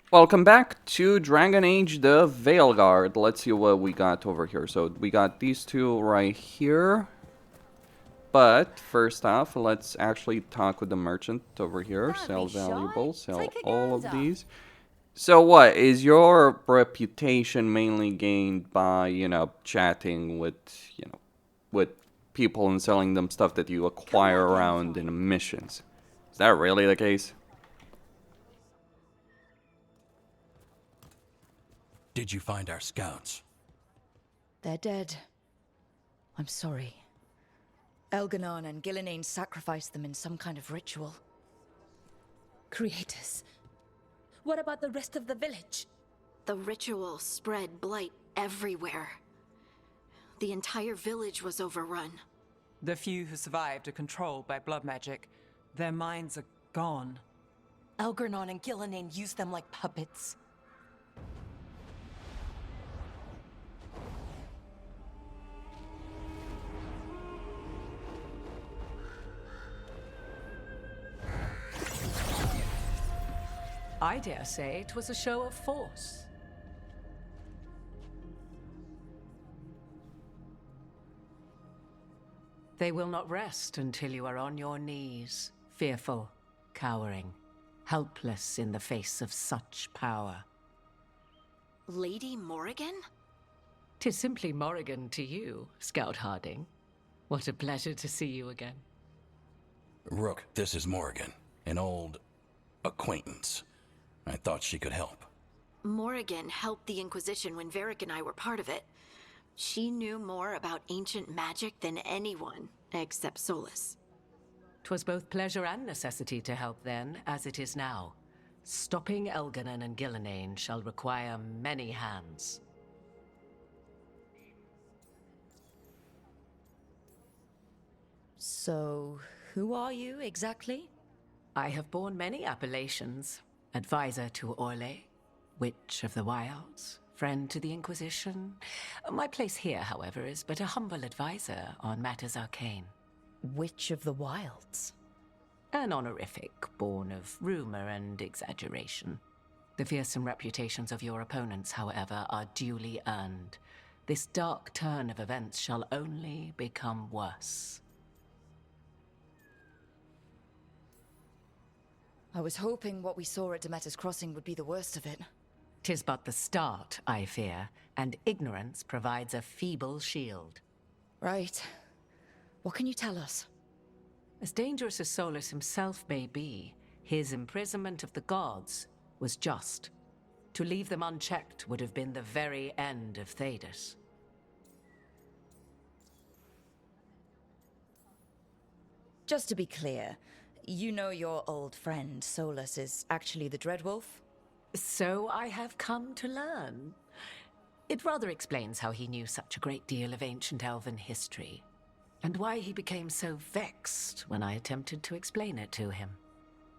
Welcome back to Dragon Age the Veilguard. Let's see what we got over here. So we got these two right here. But first off, let's actually talk with the merchant over here. Don't Sell be shy. valuables, sell Take a all of gander. these. So what, is your reputation mainly gained by, chatting with, with people and selling them stuff that you Come acquire back around anytime. in missions? Is that really the case? Did you find our scouts? They're dead. I'm sorry. Elganon and Gillenane sacrificed them in some kind of ritual. Creators. What about the rest of the village? The ritual spread blight everywhere. The entire village was overrun. The few who survived are controlled by blood magic. Their minds are gone. Elganon and Gillenane used them like puppets. I dare say it was a show of force. They will not rest until you are on your knees, fearful, cowering, helpless in the face of such power. Lady Morrigan? 'Tis simply Morrigan to you, Scout Harding. What a pleasure to see you again. Rook, this is Morrigan, an old acquaintance. I thought she could help. Morrigan helped the Inquisition when Varric and I were part of it. She knew more about ancient magic than anyone, except Solus. 'Twas both pleasure and necessity to help then, as it is now. Stopping Elganon and Gillenane shall require many hands. So, who are you exactly? I have borne many appellations. Advisor to Orlais, Witch of the Wilds, friend to the Inquisition. My place here, however, is but a humble advisor on matters arcane. Witch of the Wilds. An honorific born of rumor and exaggeration. The fearsome reputations of your opponents, however, are duly earned. This dark turn of events shall only become worse. I was hoping what we saw at Demeter's Crossing would be the worst of it. 'Tis but the start, I fear, and ignorance provides a feeble shield. Right. What can you tell us? As dangerous as Solus himself may be, his imprisonment of the gods was just. To leave them unchecked would have been the very end of Thedas. Just to be clear, you know your old friend Solus is actually the Dreadwolf? So I have come to learn. It rather explains how he knew such a great deal of ancient elven history, and why he became so vexed when I attempted to explain it to him.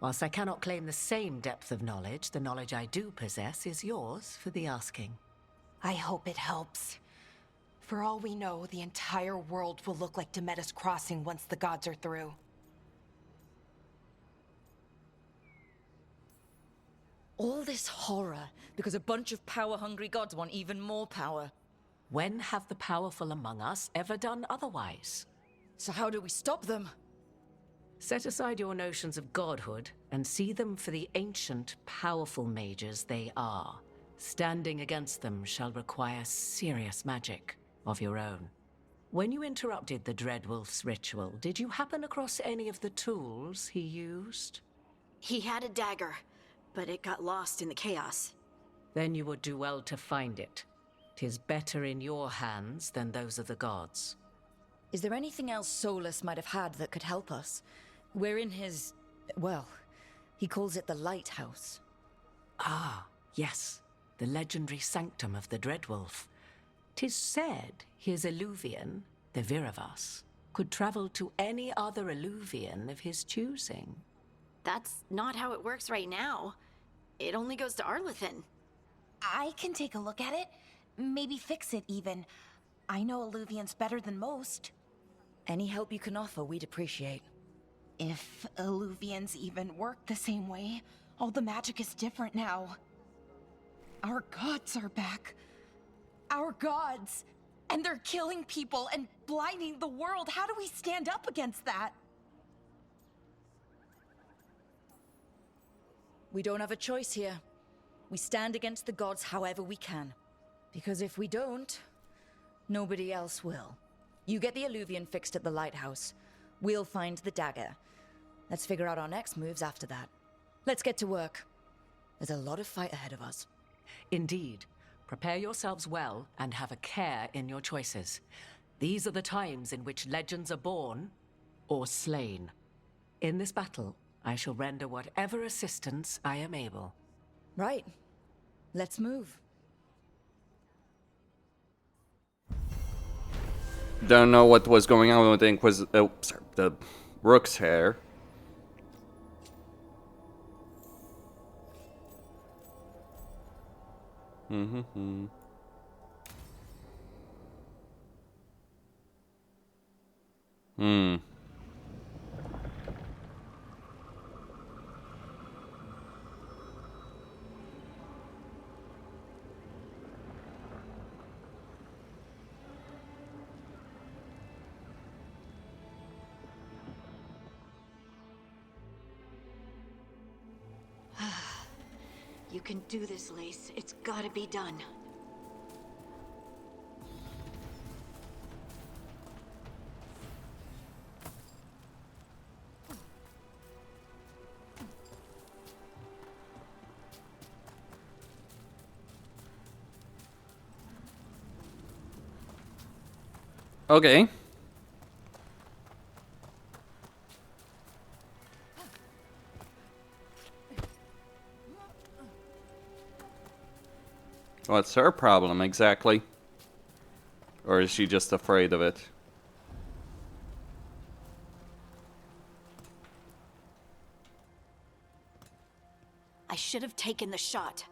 Whilst I cannot claim the same depth of knowledge, the knowledge I do possess is yours for the asking. I hope it helps. For all we know, the entire world will look like Demeter's Crossing once the gods are through. All this horror because a bunch of power-hungry gods want even more power. When have the powerful among us ever done otherwise? So how do we stop them? Set aside your notions of godhood and see them for the ancient, powerful mages they are. Standing against them shall require serious magic of your own. When you interrupted the Dreadwolf's ritual, did you happen across any of the tools he used? He had a dagger, but it got lost in the chaos. Then you would do well to find it. 'Tis better in your hands than those of the gods. Is there anything else Solus might have had that could help us? We're in his... well, he calls it the Lighthouse. Ah, yes, the legendary sanctum of the Dreadwolf. 'Tis said his Illuvian, the Viravas, could travel to any other Illuvian of his choosing. That's not how it works right now. It only goes to Arlethan. I can take a look at it. Maybe fix it, even. I know Illuvians better than most. Any help you can offer, we'd appreciate. If Illuvians even work the same way, all the magic is different now. Our gods are back. Our gods. And they're killing people and blinding the world. How do we stand up against that? We don't have a choice here. We stand against the gods however we can. Because if we don't, nobody else will. You get the Alluvian fixed at the lighthouse. We'll find the dagger. Let's figure out our next moves after that. Let's get to work. There's a lot of fight ahead of us. Indeed. Prepare yourselves well and have a care in your choices. These are the times in which legends are born or slain. In this battle, I shall render whatever assistance I am able. Right. Let's move. Don't know what was going on with the Rook's hair. Hmm. You can do this, Lace. It's gotta be done. Okay. What's her problem exactly? Or is she just afraid of it? I should have taken the shot.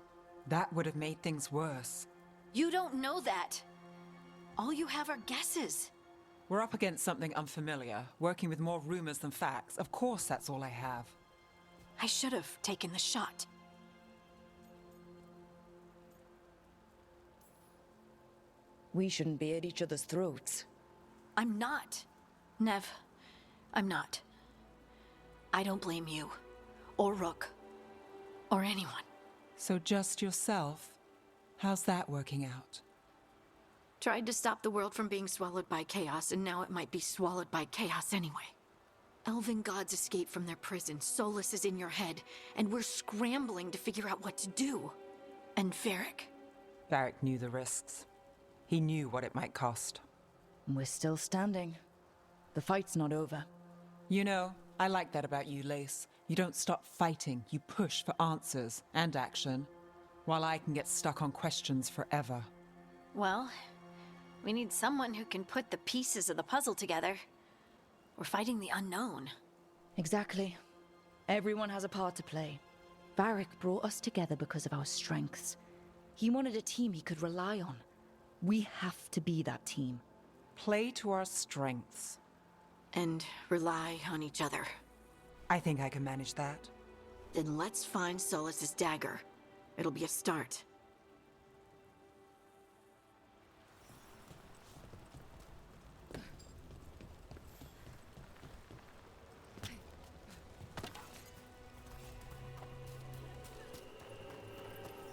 That would have made things worse. You don't know that. All you have are guesses. We're up against something unfamiliar, working with more rumors than facts. Of course, that's all I have. I should have taken the shot. We shouldn't be at each other's throats. I'm not. Nev, I'm not. I don't blame you, or Rook, or anyone. So just yourself? How's that working out? Tried to stop the world from being swallowed by chaos, and now it might be swallowed by chaos anyway. Elven gods escape from their prison, Solus is in your head, and we're scrambling to figure out what to do. And Varric. Varric knew the risks. He knew what it might cost. We're still standing. The fight's not over. You know, I like that about you, Lace. You don't stop fighting, you push for answers and action, while I can get stuck on questions forever. Well, we need someone who can put the pieces of the puzzle together. We're fighting the unknown. Exactly. Everyone has a part to play. Varric brought us together because of our strengths. He wanted a team he could rely on. We have to be that team. Play to our strengths. And rely on each other. I think I can manage that. Then let's find Solus's dagger. It'll be a start.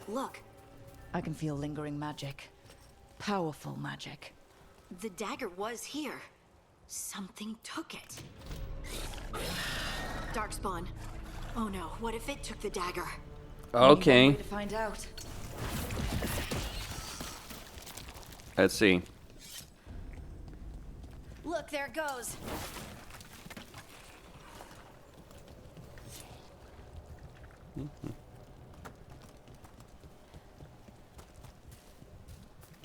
Look, I can feel lingering magic. Powerful magic. the dagger was here. Something took it. Darkspawn. Oh no, what if it took the dagger? Okay. Way to find out. Let's see. Look, there it goes.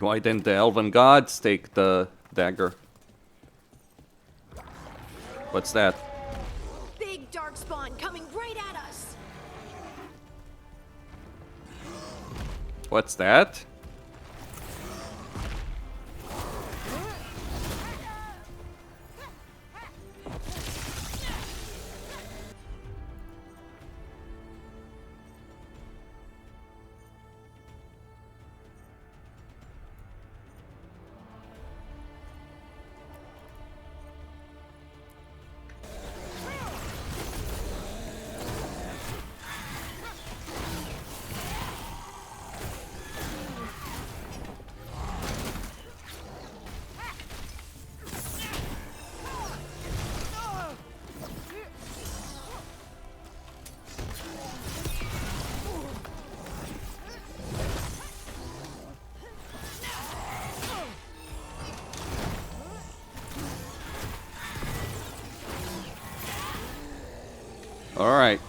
Why didn't the elven gods take the dagger? What's that? Big darkspawn coming right at us. What's that? Alright.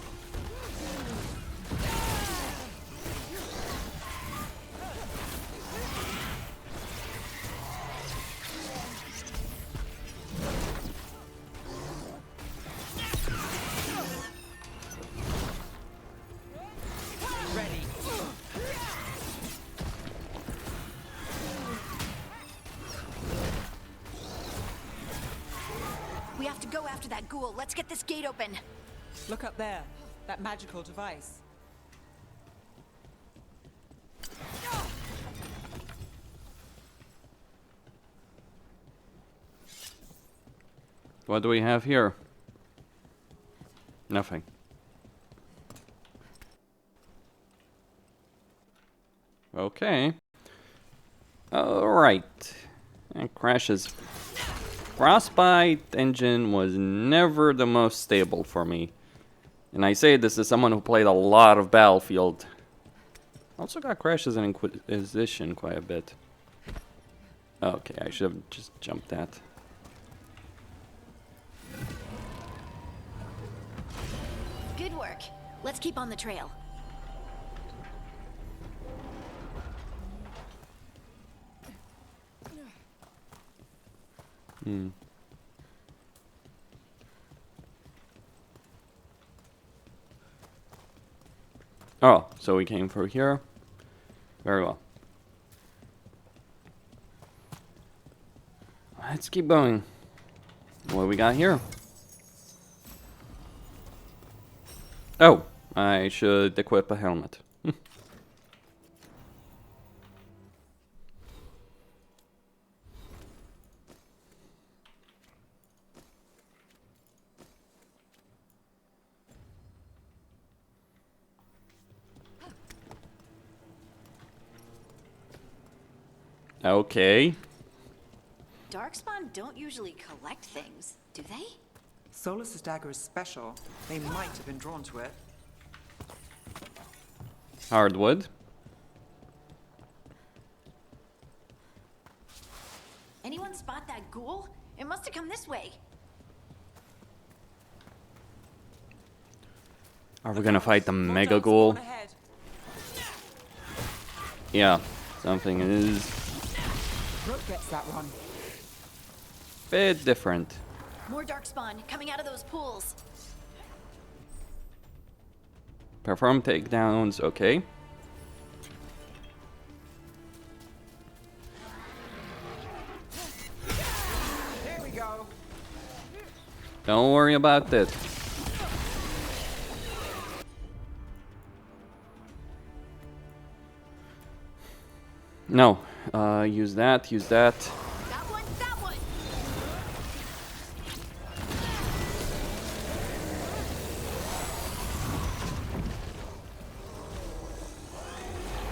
We have to go after that ghoul. Let's get this gate open. Look up there. That magical device. What do we have here? Nothing. Okay. Alright. And crashes. Frostbite engine was never the most stable for me. And I say this as someone who played a lot of Battlefield. Also got crashes in Inquisition quite a bit. Okay, I should have just jumped that. Good work. Let's keep on the trail. Oh, so we came through here. Very well. Let's keep going. What do we got here? Oh, I should equip a helmet. Okay. Darkspawn don't usually collect things, do they? Solus's dagger is special. They might have been drawn to it. Hardwood. Anyone spot that ghoul? It must have come this way. Are we gonna fight the Mega Ghoul? Yeah, something is Rook gets that one. bit different. More darkspawn coming out of those pools. Perform takedowns, okay. There we go. Don't worry about that. No, use that, use that. That one, that one.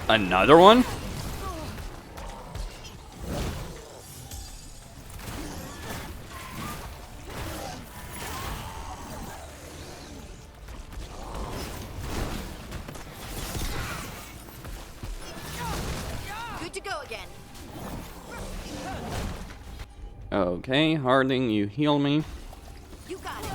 Another one? Good to go again. Okay, Harding, you heal me. You got it.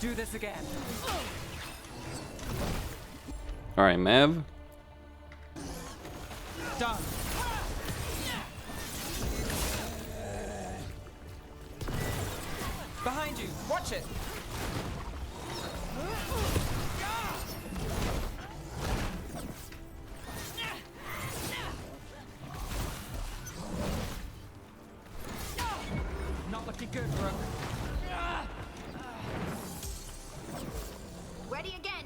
Do this again. Alright, Mev. Done. Behind you. Watch it. Not looking good, Rook. Ready again.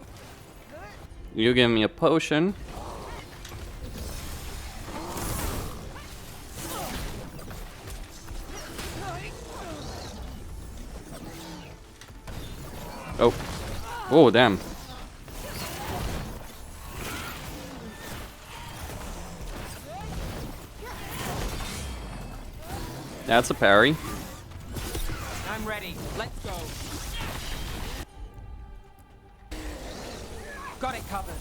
You give me a potion. Oh. Oh, damn. That's a parry. I'm ready. Let's go. Got it covered.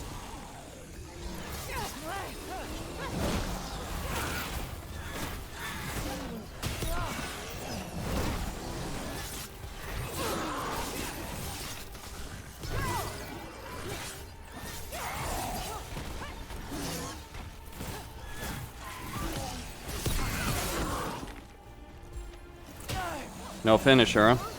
No finisher, huh?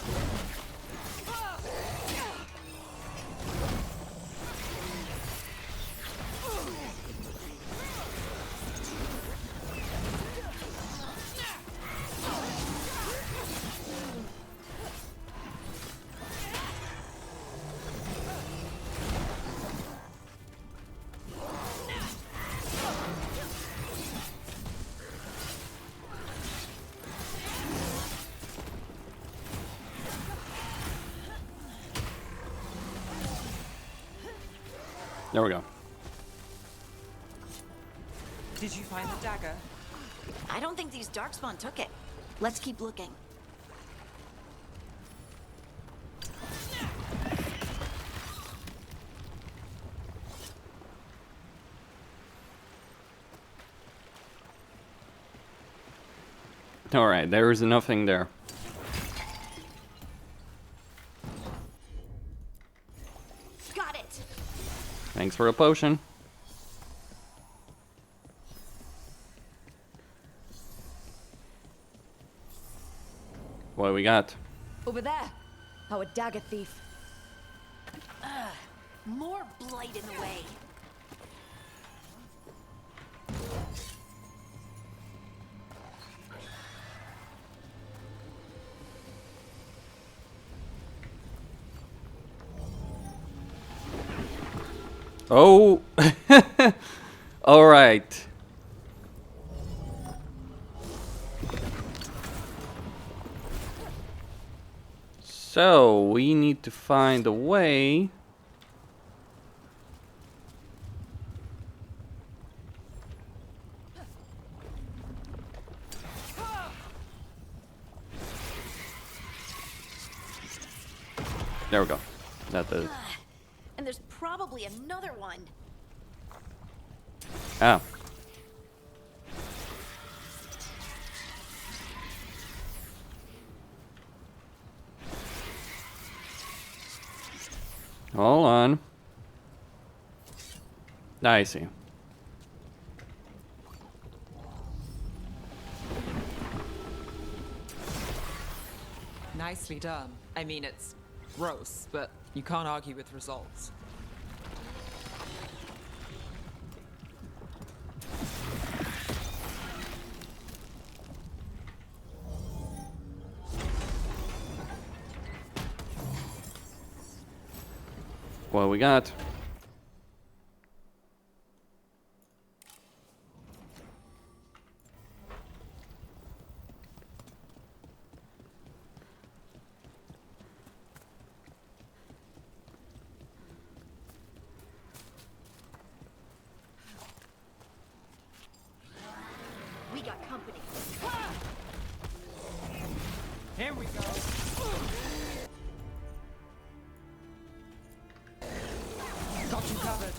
There we go. Did you find the dagger? I don't think these Darkspawn took it. Let's keep looking. Alright, there is nothing there. Got it! Thanks for a potion. What do we got? Over there! Our dagger thief. More blight in the way. Oh! Alright. So, we need to find a way. There we go. That does. And there's probably another one. Ah. Hold on. I see. Nicely done. I mean, it's gross, but you can't argue with results. What we got? We got company. Here we go. Got you covered.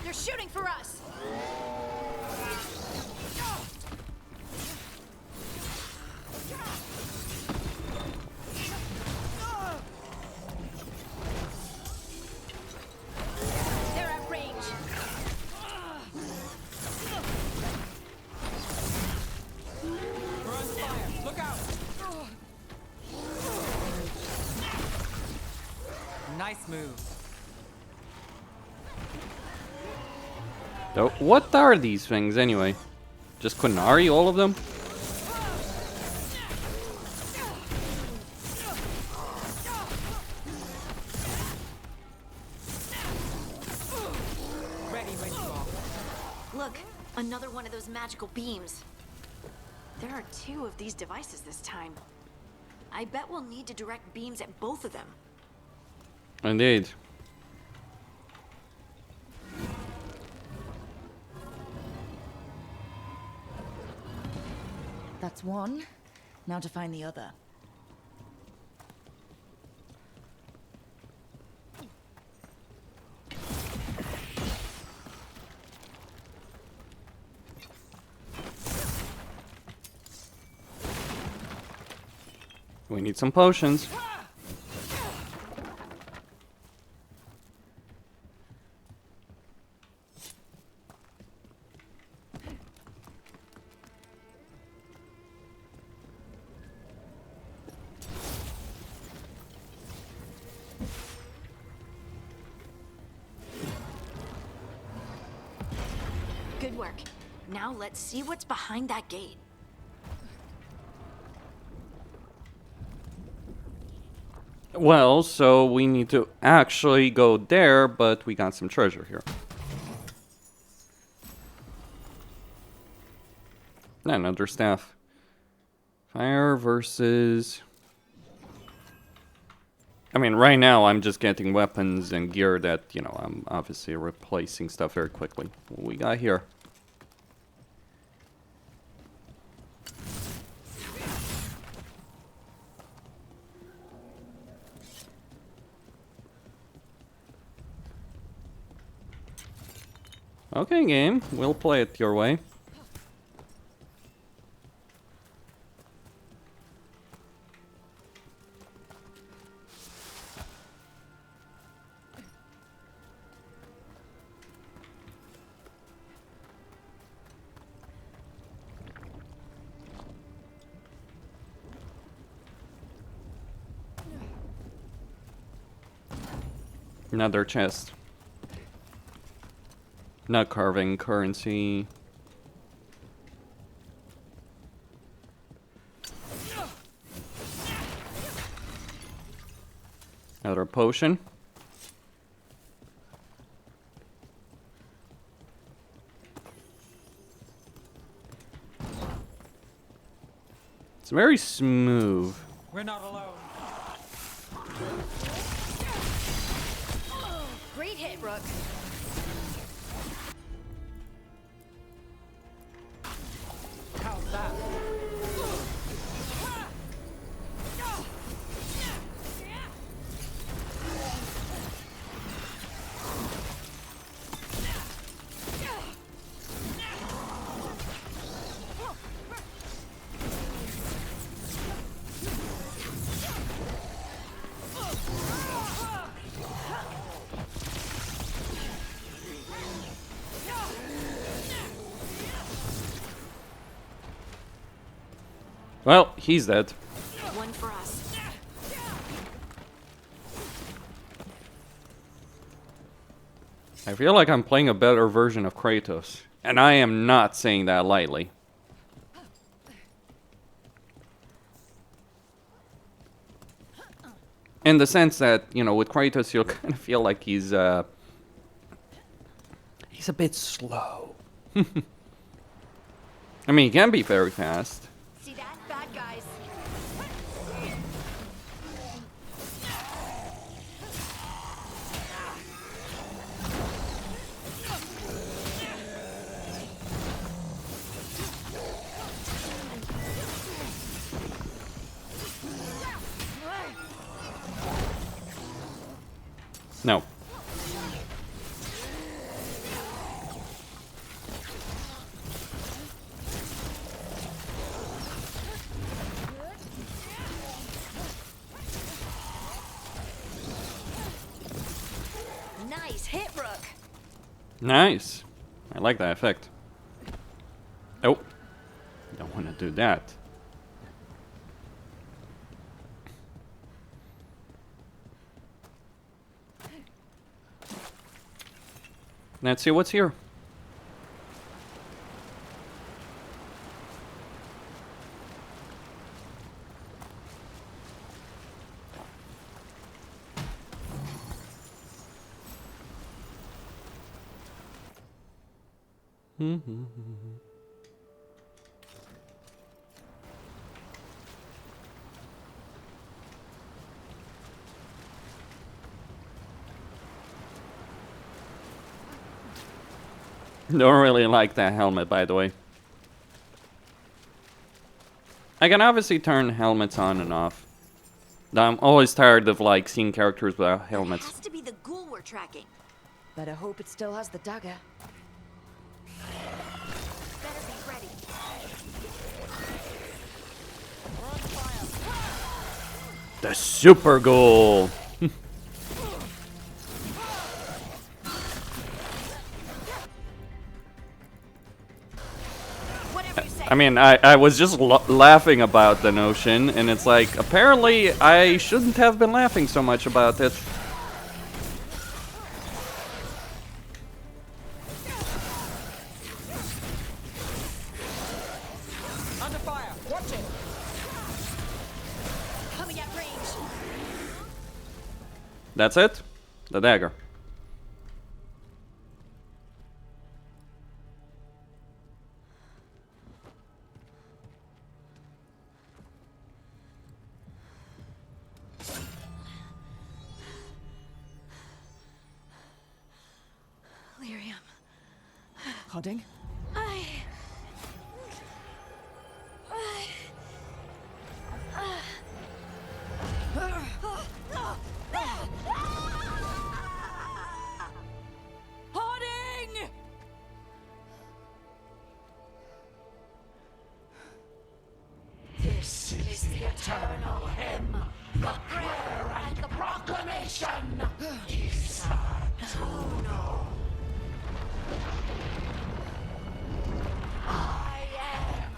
They're shooting for us. They're at range. We're on fire. Look out. Nice move. So, what are these things anyway? Just Quinari, all of them? Ready when you are. Look, another one of those magical beams. There are 2 of these devices this time. I bet we'll need to direct beams at both of them. Indeed. That's one. Now to find the other. We need some potions. Good work. Now let's see what's behind that gate. Well, so we need to actually go there, but we got some treasure here. Another staff. Fire versus... I mean, right now I'm just getting weapons and gear that, you know, I'm obviously replacing stuff very quickly. What we got here? Okay, game. We'll play it your way. Another chest. Not carving currency. Another potion. It's very smooth. We're not alone. Great hit, Rook. How's that? Well, he's dead. One for us. I feel like I'm playing a better version of Kratos. And I am not saying that lightly. In the sense that, you know, with Kratos you'll kind of feel like he's a bit slow. I mean, he can be very fast. See that? Bad guys. No. Nice hit, Rook. Nice. I like that effect. Oh. Don't want to do that. Let's see what's here. Don't really like that helmet, by the way. I can obviously turn helmets on and off. I'm always tired of like seeing characters without It helmets. has to be the ghoul we're tracking. Better hope it still has the dagger. Better be ready. The super ghoul. Whatever you say. I mean, I was just laughing about the notion, and it's like, apparently I shouldn't have been laughing so much about it. Under fire! Watch it! Coming at range. That's it? The dagger. Lyrium. Hodding? Hoarding! This is the eternal hymn, the prayer and the proclamation. Isatuno. I am.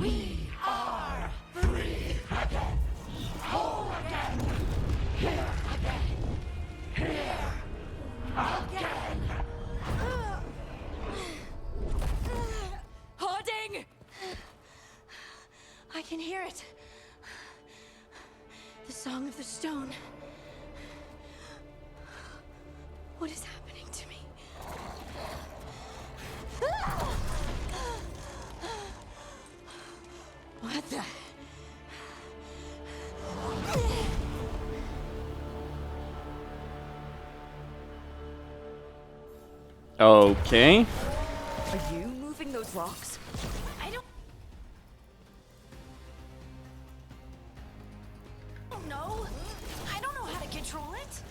We are free again. Whole again. Here again. Here again. Hoarding! I can hear it. The song of the stone. What is happening to me? What the? Okay. Are you moving those rocks? I don't know. I don't know how to control it.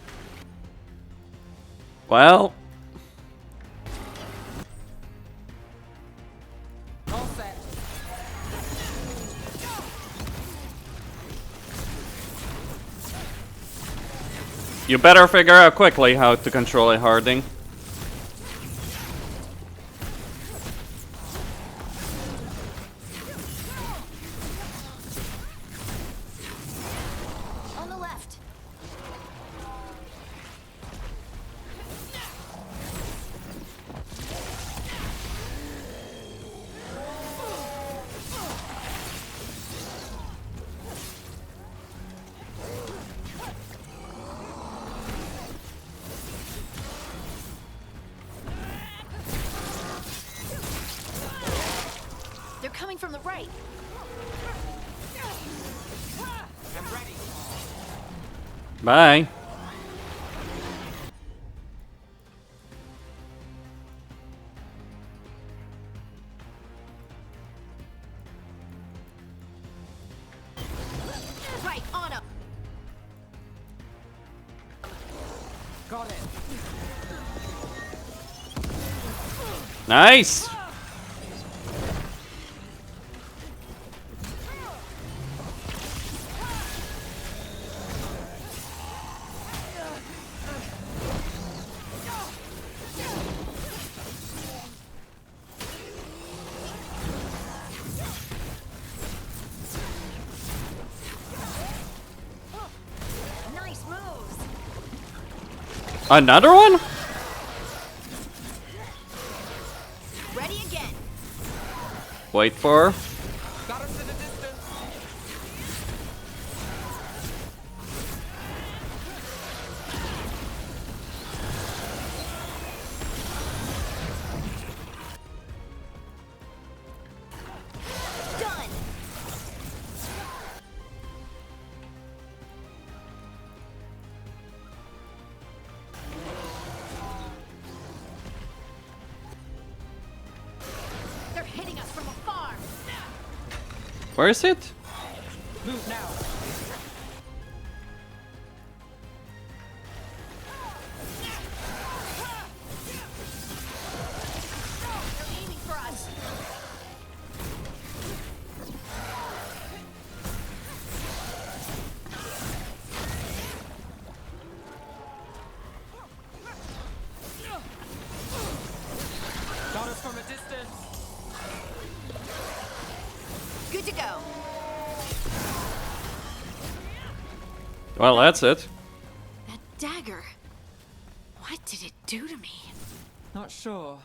Well, All set. you better figure out quickly how to control a Harding. On the left. They're coming from the right. I'm ready. Bye. Right, on up. Got it. Nice. Nice moves. Another one? Ready again. Wait for. Got us in the distance. Done. They're hitting us from afar. Where is it? Well, that's it. That dagger. What did it do to me? Not sure,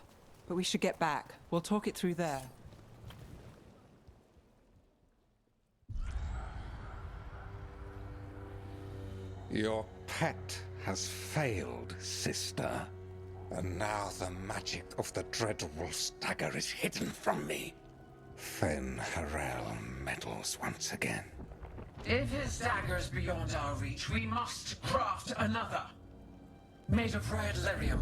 but we should get back. We'll talk it through there. Your pet has failed, sister. And now the magic of the Dreadwolf's dagger is hidden from me. Fen Harel meddles once again. If his dagger's beyond our reach, we must craft another. Made of red Lyrium.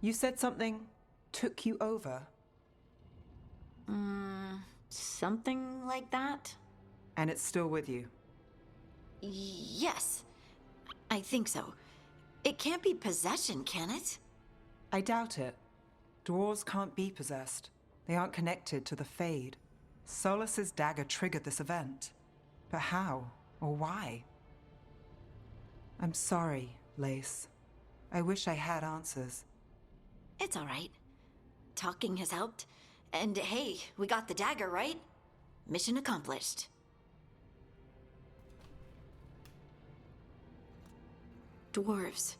You said something took you over? Something like that? And it's still with you? Yes. I think so. It can't be possession, can it? I doubt it. Dwarves can't be possessed. They aren't connected to the Fade. Solas's dagger triggered this event. But how? Or why? I'm sorry, Lace. I wish I had answers. It's all right. Talking has helped. And hey, we got the dagger, right? Mission accomplished. Dwarves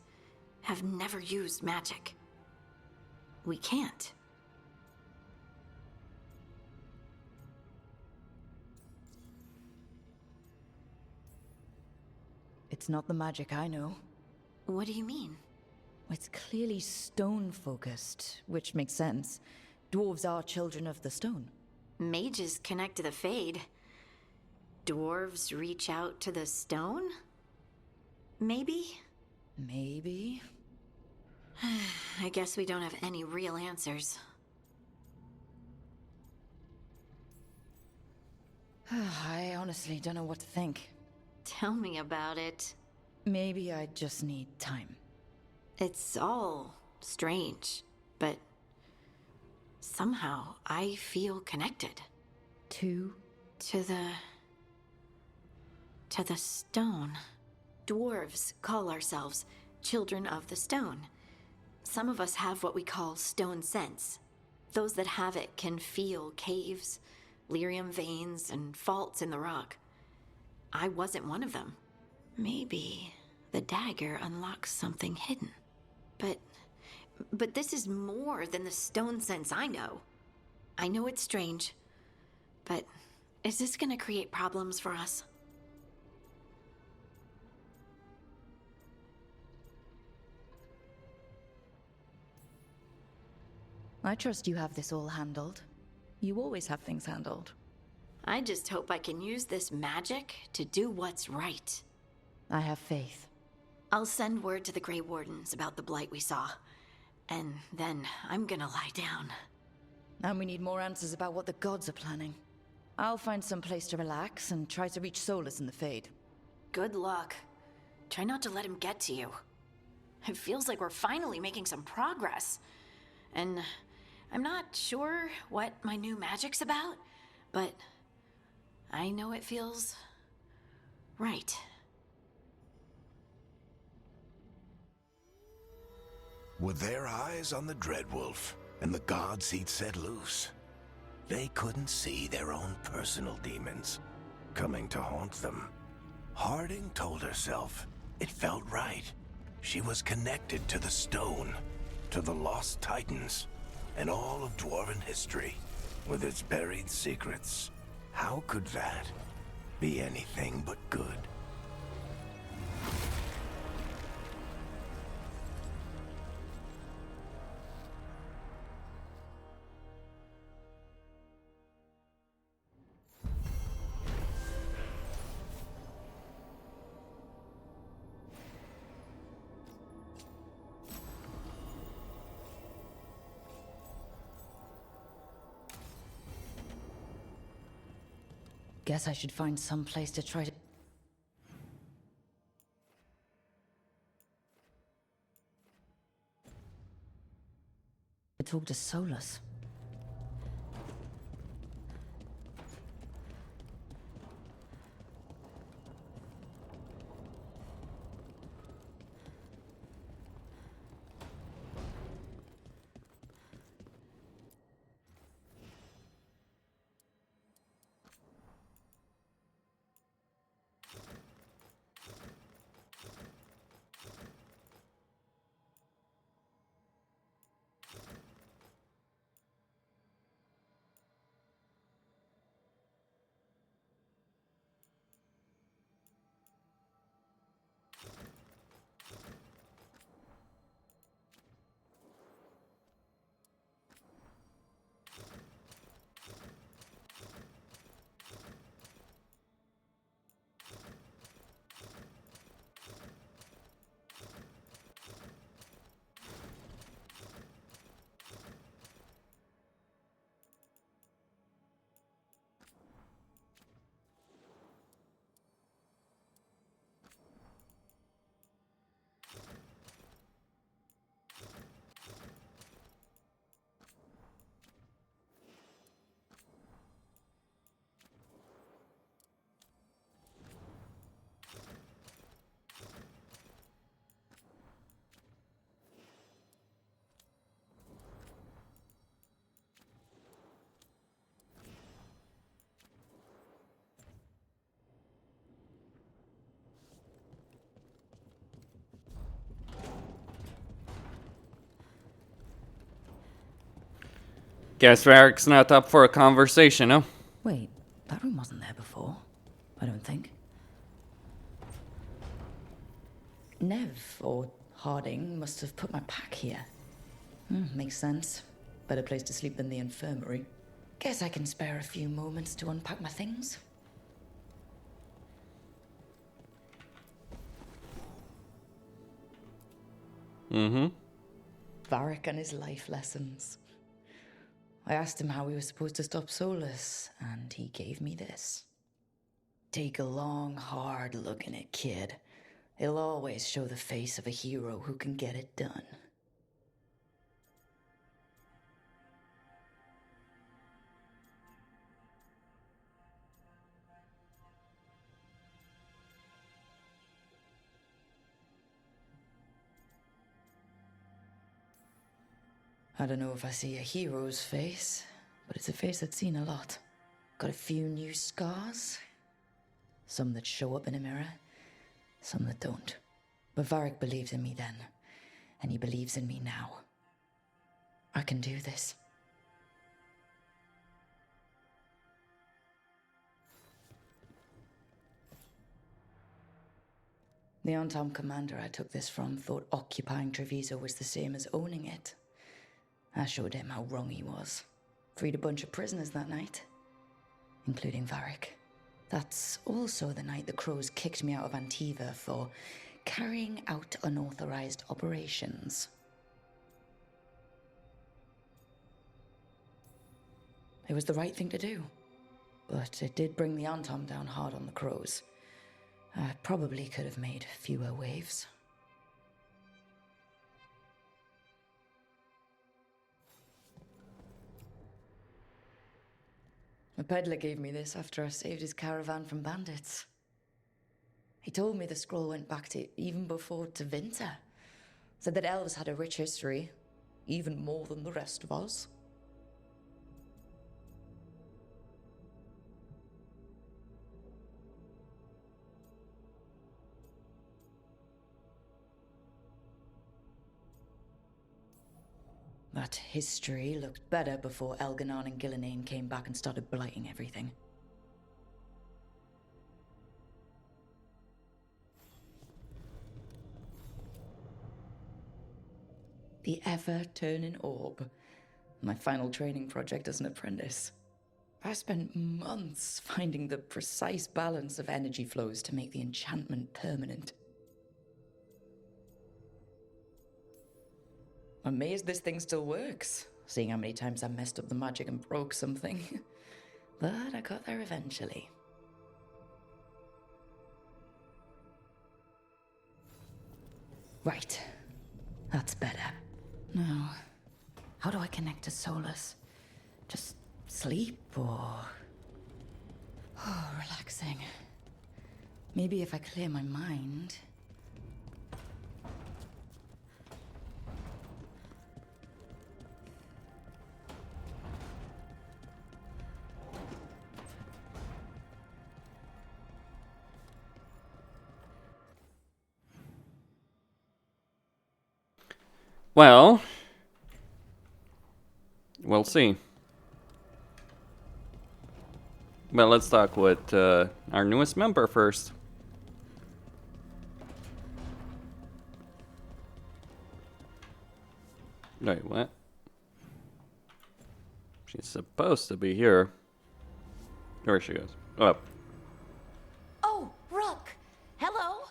have never used magic. We can't. It's not the magic I know. What do you mean? It's clearly stone-focused, which makes sense. Dwarves are children of the stone. Mages connect to the Fade. Dwarves reach out to the stone? Maybe? Maybe. I guess we don't have any real answers. I honestly don't know what to think. Tell me about it. Maybe I just need time. It's all strange, but somehow I feel connected. To the stone. Dwarves call ourselves children of the stone. Some of us have what we call stone sense. Those that have it can feel caves, lyrium veins, and faults in the rock. I wasn't one of them. Maybe the dagger unlocks something hidden. But this is more than the stone sense I know. I know it's strange, but is this gonna create problems for us? I trust you have this all handled. You always have things handled. I just hope I can use this magic to do what's right. I have faith. I'll send word to the Grey Wardens about the blight we saw. And then I'm gonna lie down. And we need more answers about what the gods are planning. I'll find some place to relax and try to reach Solus in the Fade. Good luck. Try not to let him get to you. It feels like we're finally making some progress. And I'm not sure what my new magic's about, but I know it feels right. Were their eyes on the Dreadwolf and the gods he'd set loose? They couldn't see their own personal demons coming to haunt them. Harding told herself it felt right. She was connected to the stone, to the lost titans, and all of dwarven history, with its buried secrets. How could that be anything but good? Guess I should find some place to try to... talk to Solus. Guess Varric's not up for a conversation, huh? Wait, that room wasn't there before. I don't think. Nev, or Harding, must have put my pack here. Makes sense. Better place to sleep than the infirmary. Guess I can spare a few moments to unpack my things. Varric and his life lessons. I asked him how we were supposed to stop Solus, and he gave me this. Take a long, hard look in it, kid. It'll always show the face of a hero who can get it done. I don't know if I see a hero's face, but it's a face I've seen a lot. Got a few new scars. Some that show up in a mirror, some that don't. But Varric believed in me then, and he believes in me now. I can do this. The Anton commander I took this from thought occupying Treviso was the same as owning it. I showed him how wrong he was. Freed a bunch of prisoners that night, including Varric. That's also the night the Crows kicked me out of Antiva for carrying out unauthorized operations. It was the right thing to do, but it did bring the Anton down hard on the Crows. I probably could have made fewer waves. A peddler gave me this after I saved his caravan from bandits. He told me the scroll went back to even before Tevinter. Said that elves had a rich history, even more than the rest of us. That history looked better before Elganon and Gillinane came back and started blighting everything. The ever-turning orb. My final training project as an apprentice. I spent months finding the precise balance of energy flows to make the enchantment permanent. I'm amazed this thing still works, seeing how many times I messed up the magic and broke something. But I got there eventually. Right. That's better. Now, how do I connect to Solus? Just sleep or... Oh, relaxing. Maybe if I clear my mind... Well, we'll see. But let's talk with our newest member first. Wait, what? She's supposed to be here. There she goes. Oh. Oh, Rook! Hello?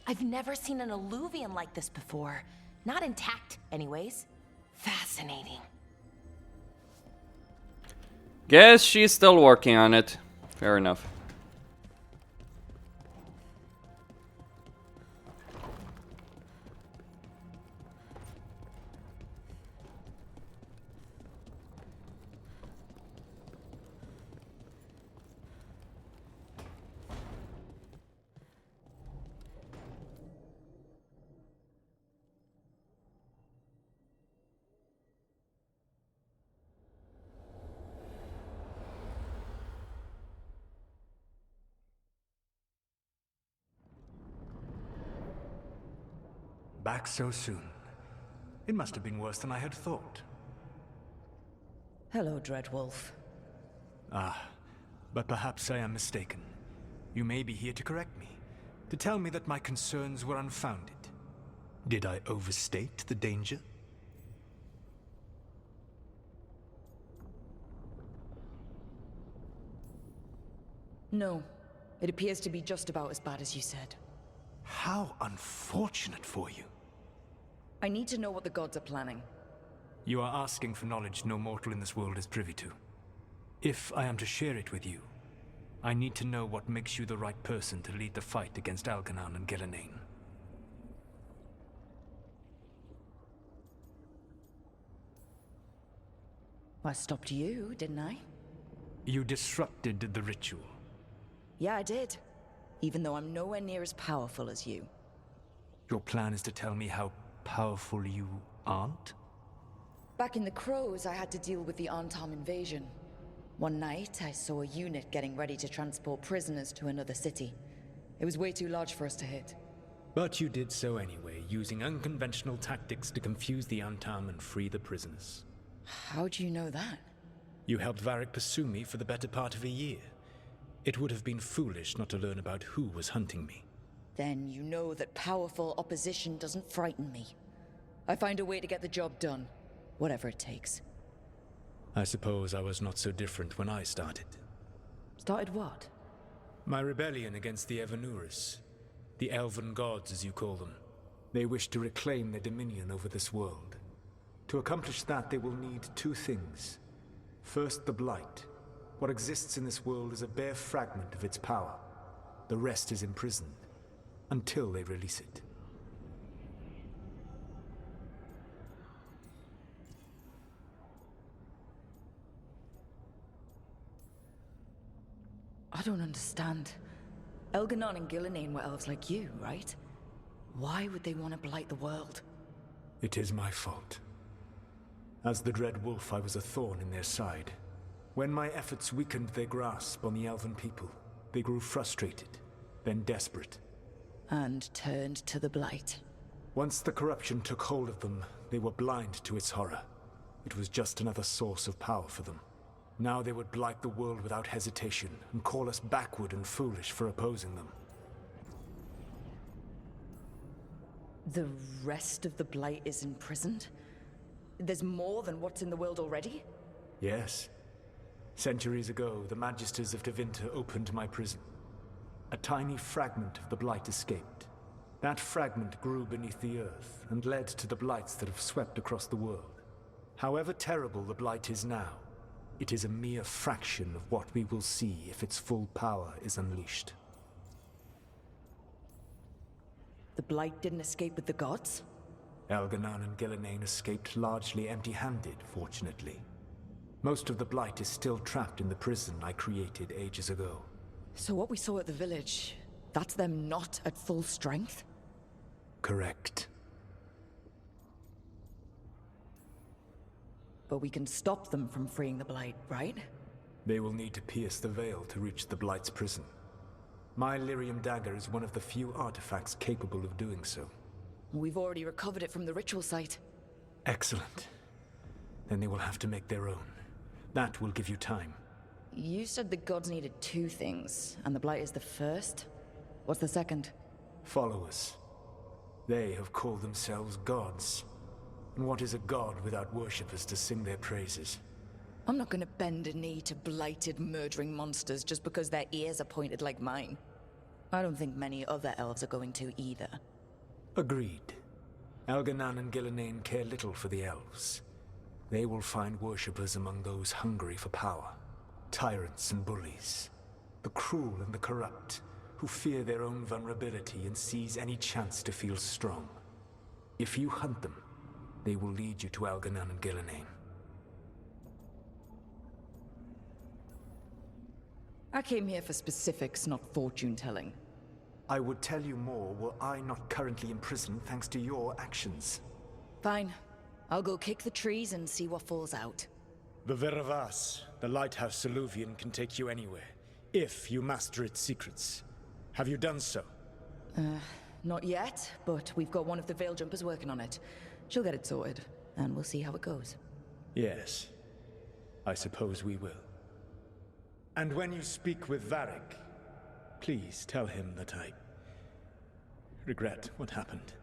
I've never seen an alluvian like this before. Not intact, anyways. Fascinating. Guess she's still working on it. Fair enough. Back so soon. It must have been worse than I had thought. Hello, Dreadwolf. Ah, but perhaps I am mistaken. You may be here to correct me, to tell me that my concerns were unfounded. Did I overstate the danger? No. It appears to be just about as bad as you said. How unfortunate for you. I need to know what the gods are planning. You are asking for knowledge no mortal in this world is privy to. If I am to share it with you, I need to know what makes you the right person to lead the fight against Algernon and Gillenane. I stopped you, didn't I? You disrupted the ritual. Yeah, I did. Even though I'm nowhere near as powerful as you. Your plan is to tell me how powerful you aren't? Back in the Crows, I had to deal with the Anton invasion. One night, I saw a unit getting ready to transport prisoners to another city. It was way too large for us to hit. But you did so anyway, using unconventional tactics to confuse the Anton and free the prisoners. How do you know that? You helped Varric pursue me for the better part of a year. It would have been foolish not to learn about who was hunting me. Then you know that powerful opposition doesn't frighten me. I find a way to get the job done, whatever it takes. I suppose I was not so different when I started. Started what? My rebellion against the Evanuris. The Elven Gods, as you call them. They wish to reclaim their dominion over this world. To accomplish that, they will need two things. First, the Blight. What exists in this world is a bare fragment of its power. The rest is imprisoned, until they release it. I don't understand. Elganon and Gillenane were elves like you, right? Why would they want to blight the world? It is my fault. As the Dread Wolf, I was a thorn in their side. When my efforts weakened their grasp on the Elven people, they grew frustrated, then desperate. And turned to the Blight. Once the corruption took hold of them, they were blind to its horror. It was just another source of power for them. Now they would blight the world without hesitation, and call us backward and foolish for opposing them. The rest of the Blight is imprisoned? There's more than what's in the world already? Yes. Centuries ago, the Magisters of Tevinter opened my prison. A tiny fragment of the Blight escaped. That fragment grew beneath the earth, and led to the Blights that have swept across the world. However terrible the Blight is now, it is a mere fraction of what we will see if its full power is unleashed. The Blight didn't escape with the gods? Elganon and Gillenane escaped largely empty-handed, fortunately. Most of the Blight is still trapped in the prison I created ages ago. So what we saw at the village, that's them not at full strength? Correct. But we can stop them from freeing the Blight, right? They will need to pierce the veil to reach the Blight's prison. My Lyrium dagger is one of the few artifacts capable of doing so. We've already recovered it from the ritual site. Excellent. Then they will have to make their own. That will give you time. You said the gods needed two things, and the Blight is the first? What's the second? Followers. They have called themselves gods. And what is a god without worshippers to sing their praises? I'm not gonna bend a knee to blighted, murdering monsters just because their ears are pointed like mine. I don't think many other elves are going to either. Agreed. Elganon and Gillenane care little for the elves. They will find worshippers among those hungry for power. Tyrants and bullies. The cruel and the corrupt, who fear their own vulnerability and seize any chance to feel strong. If you hunt them, they will lead you to Elganon and Gillenane. I came here for specifics, not fortune-telling. I would tell you more were I not currently imprisoned thanks to your actions. Fine. I'll go kick the trees and see what falls out. The Veravas, the lighthouse Soluvian, can take you anywhere, if you master its secrets. Have you done so? Not yet, but we've got one of the Veil Jumpers working on it. She'll get it sorted, and we'll see how it goes. Yes. I suppose we will. And when you speak with Varric, please tell him that I regret what happened.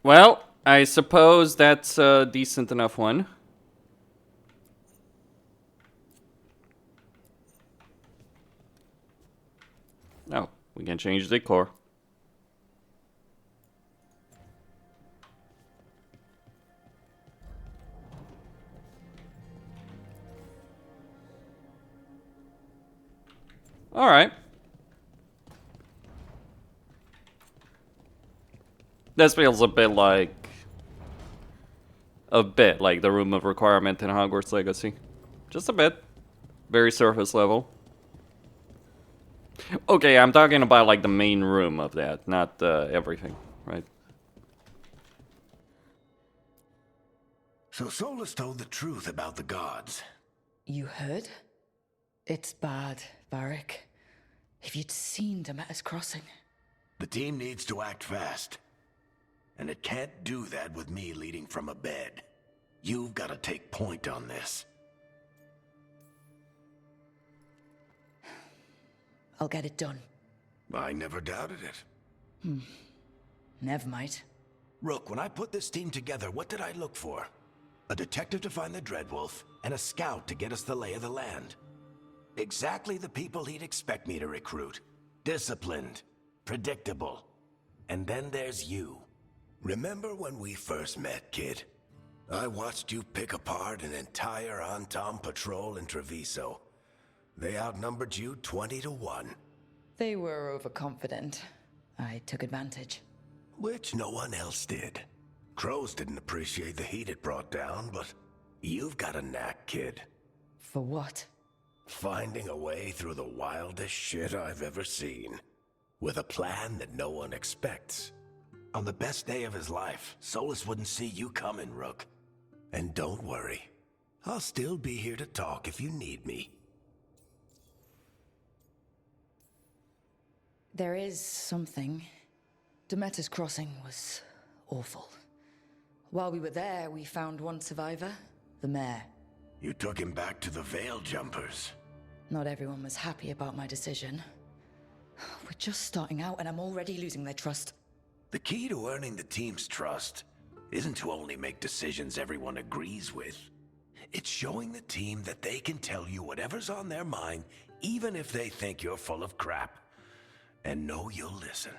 Well, I suppose that's a decent enough one. Oh, we can change decor. Alright. This feels a bit like the Room of Requirement in Hogwarts Legacy. Just a bit. Very surface level. Okay, I'm talking about like the main room of that, not everything, right? So Solus told the truth about the gods. You heard? It's bad, Varric. If you'd seen Demeter's crossing. The team needs to act fast. And it can't do that with me leading from a bed. You've got to take point on this. I'll get it done. I never doubted it. Never mind. Rook, when I put this team together, what did I look for? A detective to find the Dreadwolf, and a scout to get us the lay of the land. Exactly the people he'd expect me to recruit. Disciplined, predictable. And then there's you. Remember when we first met, kid? I watched you pick apart an entire Anton patrol in Treviso. They outnumbered you 20 to 1. They were overconfident. I took advantage. Which no one else did. Crows didn't appreciate the heat it brought down, but you've got a knack, kid. For what? Finding a way through the wildest shit I've ever seen. With a plan that no one expects. On the best day of his life, Solus wouldn't see you coming, Rook. And don't worry. I'll still be here to talk if you need me. There is something. Demeter's crossing was awful. While we were there, we found one survivor, the mayor. You took him back to the Veil Jumpers. Not everyone was happy about my decision. We're just starting out and I'm already losing their trust. The key to earning the team's trust isn't to only make decisions everyone agrees with. It's showing the team that they can tell you whatever's on their mind, even if they think you're full of crap. And know you'll listen.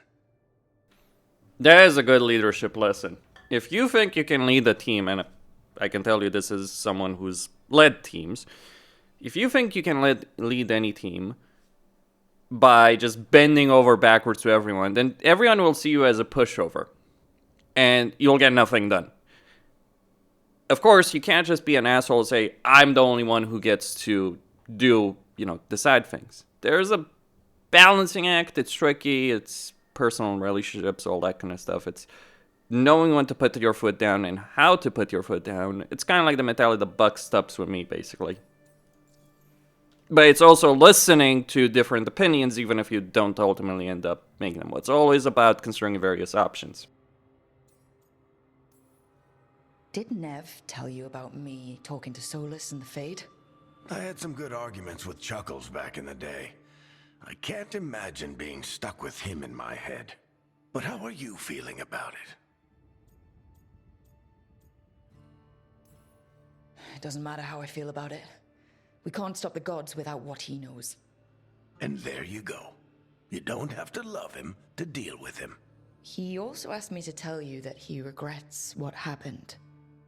That is a good leadership lesson. If you think you can lead a team, and I can tell you this is someone who's led teams. If you think you can lead any team by just bending over backwards to everyone, then everyone will see you as a pushover. And you'll get nothing done. Of course, you can't just be an asshole and say, I'm the only one who gets to do, decide things. There's a balancing act. It's tricky. It's personal relationships, all that kind of stuff. It's knowing when to put your foot down and how to put your foot down. It's kind of like the mentality the buck stops with me, basically. But it's also listening to different opinions, even if you don't ultimately end up making them. It's always about considering various options. Did Nev tell you about me talking to Solus and the Fade? I had some good arguments with Chuckles back in the day. I can't imagine being stuck with him in my head. But how are you feeling about it? It doesn't matter how I feel about it. We can't stop the gods without what he knows. And there you go. You don't have to love him to deal with him. He also asked me to tell you that he regrets what happened.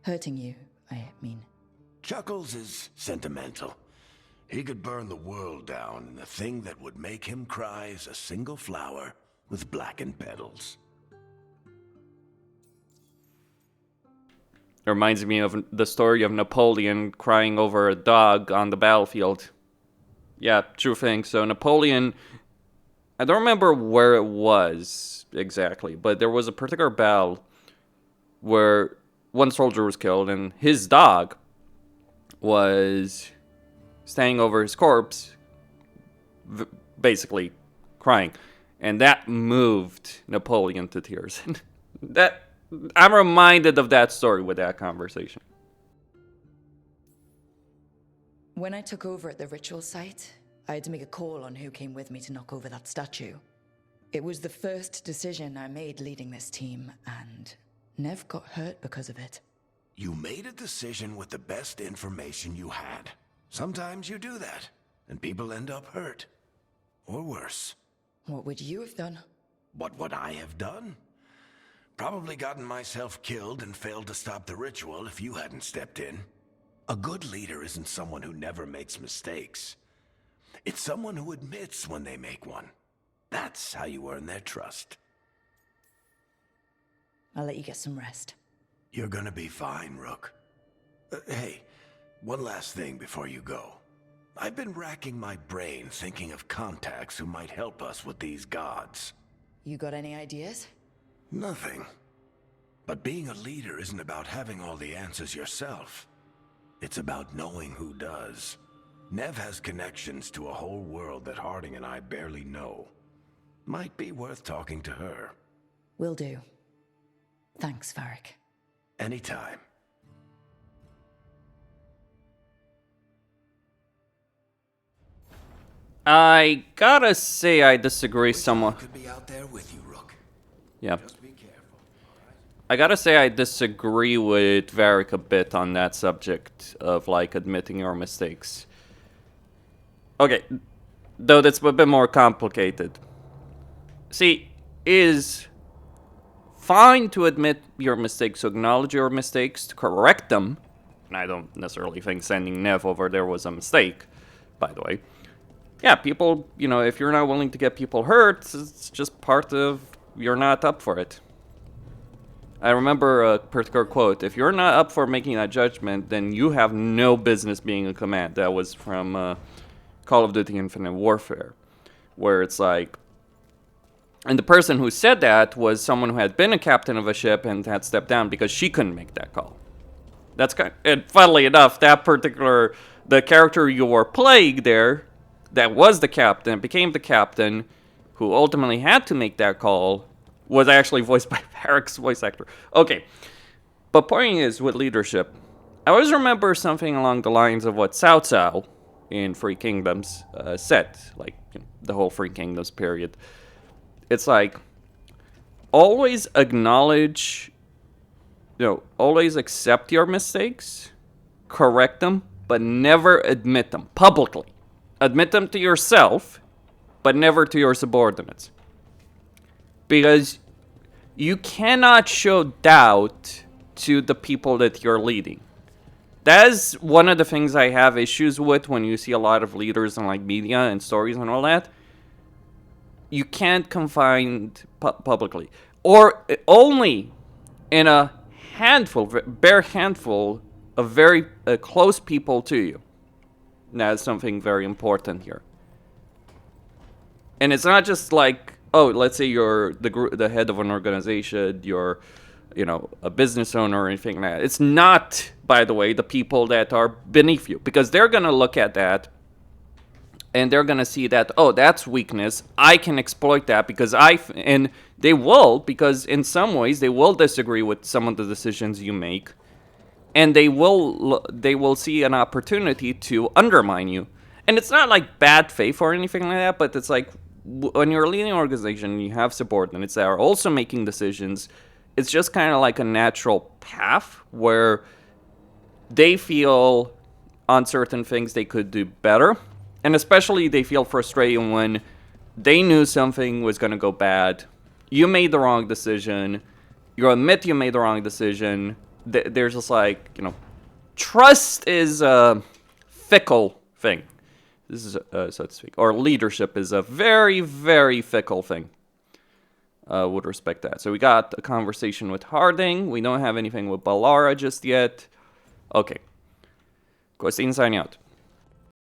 Hurting you, I mean. Chuckles is sentimental. He could burn the world down, and the thing that would make him cry is a single flower with blackened petals. It reminds me of the story of Napoleon crying over a dog on the battlefield. Yeah, true thing. So Napoleon, I don't remember where it was exactly, but there was a particular battle where one soldier was killed and his dog was standing over his corpse, basically crying. And that moved Napoleon to tears. I'm reminded of that story with that conversation. When I took over at the ritual site, I had to make a call on who came with me to knock over that statue. It was the first decision I made leading this team, and Nev got hurt because of it. You made a decision with the best information you had. Sometimes you do that, and people end up hurt. Or worse. What would you have done? What would I have done? Probably gotten myself killed and failed to stop the ritual if you hadn't stepped in. A good leader isn't someone who never makes mistakes. It's someone who admits when they make one. That's how you earn their trust. I'll let you get some rest. You're gonna be fine, Rook. Hey, one last thing before you go. I've been racking my brain thinking of contacts who might help us with these gods. You got any ideas? Nothing. But being a leader isn't about having all the answers yourself. It's about knowing who does. Nev has connections to a whole world that Harding and I barely know. Might be worth talking to her. Will do. Thanks, Varric. Anytime. I gotta say I disagree somewhat. Could be out there with you, Rook. Yeah. Just be careful. I gotta say I disagree with Varric a bit on that subject of, like, admitting your mistakes. Okay, though that's a bit more complicated. See, is fine to admit your mistakes, to acknowledge your mistakes, to correct them. And I don't necessarily think sending Nev over there was a mistake, by the way. Yeah, people, you know, if you're not willing to get people hurt, it's just part of you're not up for it. I remember a particular quote, if you're not up for making that judgment, then you have no business being in command. That was from Call of Duty Infinite Warfare, where it's like, and the person who said that was someone who had been a captain of a ship and had stepped down because she couldn't make that call. That's kind of, and funnily enough, that particular, the character you were playing there, that was the captain, became the captain, who ultimately had to make that call, was actually voiced by Varric's voice actor. Okay, but point is, with leadership, I always remember something along the lines of what Cao Cao in Three Kingdoms said, like, you know, the whole Three Kingdoms period. It's like, always acknowledge, you know, always accept your mistakes, correct them, but never admit them publicly. Admit them to yourself, but never to your subordinates. Because you cannot show doubt to the people that you're leading. That is one of the things I have issues with when you see a lot of leaders in, like, media and stories and all that. You can't confine publicly. Or only in a handful, bare handful of very close people to you. That's something very important here. And it's not just like, oh, let's say you're the head of an organization, you're, you know, a business owner or anything like that. It's not, by the way, the people that are beneath you. Because they're going to look at that and they're going to see that, oh, that's weakness. I can exploit that because and they will, because in some ways they will disagree with some of the decisions you make. And they will see an opportunity to undermine you. And it's not like bad faith or anything like that, but it's like when you're leading an organization, you have subordinates that are also making decisions. It's just kind of like a natural path where they feel on certain things they could do better. And especially they feel frustrated when they knew something was going to go bad. You made the wrong decision. You admit you made the wrong decision. There's just like, you know, trust is a fickle thing. This is, so to speak. Or leadership is a very, very fickle thing. With respect to that. So we got a conversation with Harding. We don't have anything with Ballara just yet. Okay. Costin signing out.